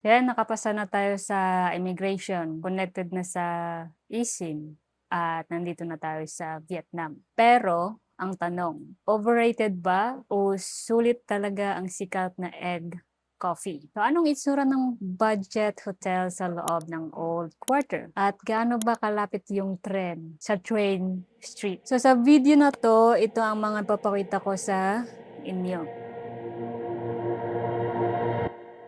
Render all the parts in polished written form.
Kaya nakapasa na tayo sa immigration, connected na sa eSIM, at nandito na tayo sa Vietnam. Pero, ang tanong, overrated ba o sulit talaga ang sikat na egg coffee? So, anong itsura ng budget hotel sa loob ng Old Quarter? At gaano ba kalapit yung tren sa train street? So, sa video na to, ito ang mga papakita ko sa inyo.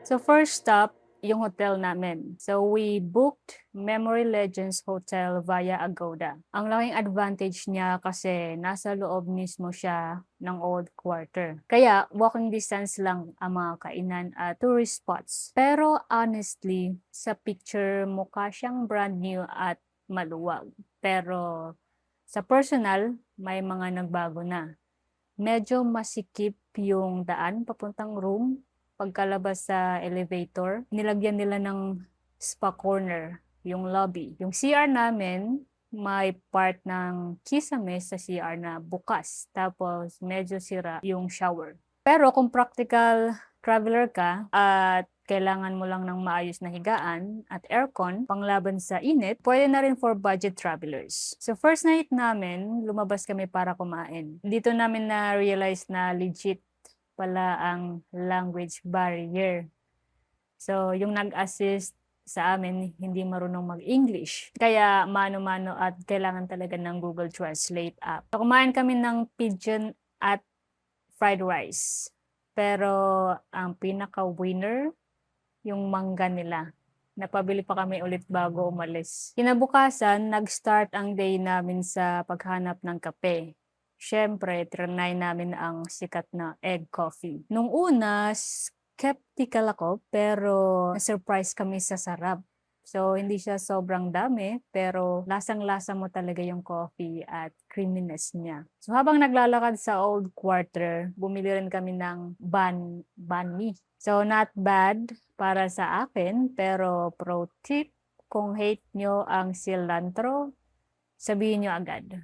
So first stop, yung hotel namin. So we booked Memory Legends Hotel via Agoda. Ang laking advantage niya kasi nasa loob mismo siya ng Old Quarter. Kaya walking distance lang ang mga kainan at tourist spots. Pero honestly, sa picture mukha siyang brand new at maluwag. Pero sa personal, may mga nagbago na. Medyo masikip yung daan papuntang room. Pagkalabas sa elevator, nilagyan nila ng spa corner, yung lobby. Yung CR namin, may part ng kisame sa CR na bukas. Tapos medyo sira yung shower. Pero kung practical traveler ka at kailangan mo lang ng maayos na higaan at aircon panglaban sa init, pwede na rin for budget travelers. So first night namin, lumabas kami para kumain. Dito namin na-realize na legit pala ang language barrier. So yung nag-assist sa amin, hindi marunong mag-English. Kaya mano-mano at kailangan talaga ng Google Translate app. So kumain kami ng pigeon at fried rice. Pero ang pinaka-winner, yung mangga nila. Napabili pa kami ulit bago umalis. Kinabukasan, nag-start ang day namin sa paghanap ng kape. Siyempre, trinay namin ang sikat na egg coffee. Nung una, skeptical ako, pero na-surprise kami sa sarap. So, hindi siya sobrang dami, pero lasang-lasa mo talaga yung coffee at creaminess niya. So, habang naglalakad sa Old Quarter, bumili rin kami ng banh mi. So, not bad para sa akin, pero pro tip, kung hate nyo ang cilantro, sabihin nyo agad.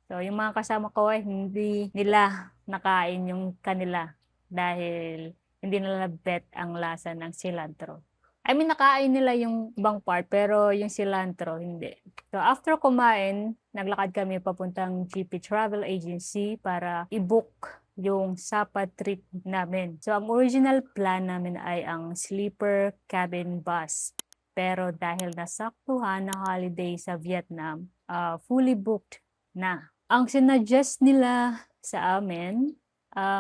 So, yung mga kasama ko ay hindi nila nakain yung kanila dahil hindi nila bet ang lasa ng cilantro. I mean, nakain nila yung ibang part, pero yung cilantro, hindi. So, after kumain, naglakad kami papuntang GP Travel Agency para i-book yung Sapa trip namin. So, ang original plan namin ay ang sleeper cabin bus. Pero dahil nasaktuhan na holiday sa Vietnam, fully booked na. Ang sinuggest nila sa amin,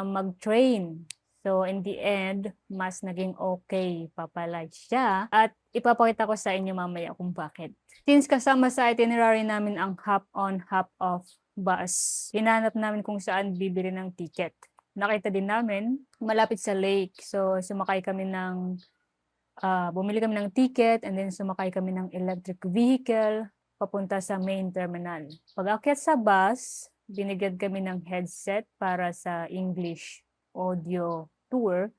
mag-train. So, in the end, mas naging okay pa pala siya. At ipapakita ko sa inyo mamaya kung bakit. Since kasama sa itinerary namin ang hop-on, hop-off bus, hinanap namin kung saan bibili ng ticket. Nakita din namin, malapit sa lake. So, bumili kami ng ticket and then sumakay kami ng electric vehicle papunta sa main terminal. Pag-akyat sa bus, binigyan kami ng headset para sa English audio tour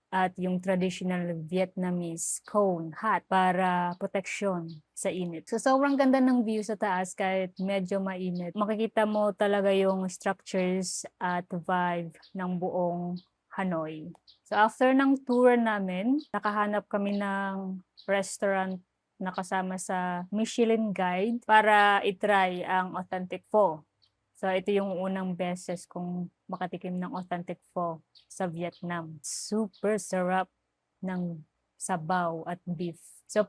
at yung traditional Vietnamese cone hat para proteksyon sa init. So sobrang ganda ng view sa taas kahit medyo mainit. Makikita mo talaga yung structures at vibe ng buong Hanoi. So after ng tour namin, nakahanap kami ng restaurant na kasama sa Michelin Guide para itry ang authentic pho. So ito yung unang beses kong makatikim ng authentic pho sa Vietnam. Super sarap ng sabaw at beef. So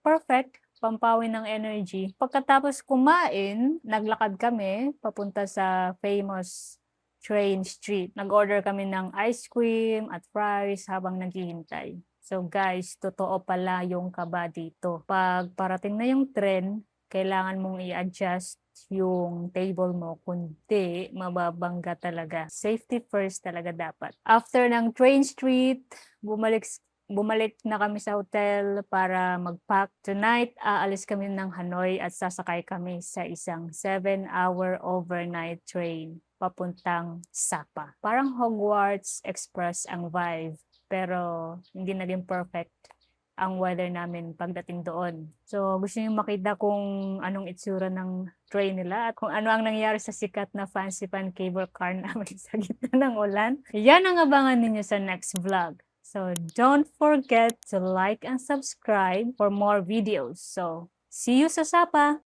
perfect, pampawi ng energy. Pagkatapos kumain, naglakad kami papunta sa famous train street. Nag-order kami ng ice cream at fries habang naghihintay. So guys, totoo pala yung kaba dito. Pag parating na yung tren, kailangan mong i-adjust yung table mo, kundi mababangga talaga. Safety first talaga dapat. After ng train street, bumalik na kami sa hotel para mag-pack. Tonight, aalis kami ng Hanoi at sasakay kami sa isang 7-hour overnight train papuntang Sapa. Parang Hogwarts Express ang vibe, pero hindi naging perfect ang weather namin pagdating doon. So, gusto niyo makita kung anong itsura ng train nila at kung ano ang nangyari sa sikat na fancy pan cable car namin sa gitna ng ulan. Yan ang abangan ninyo sa next vlog. So don't forget to like and subscribe for more videos. So see you sa Sapa!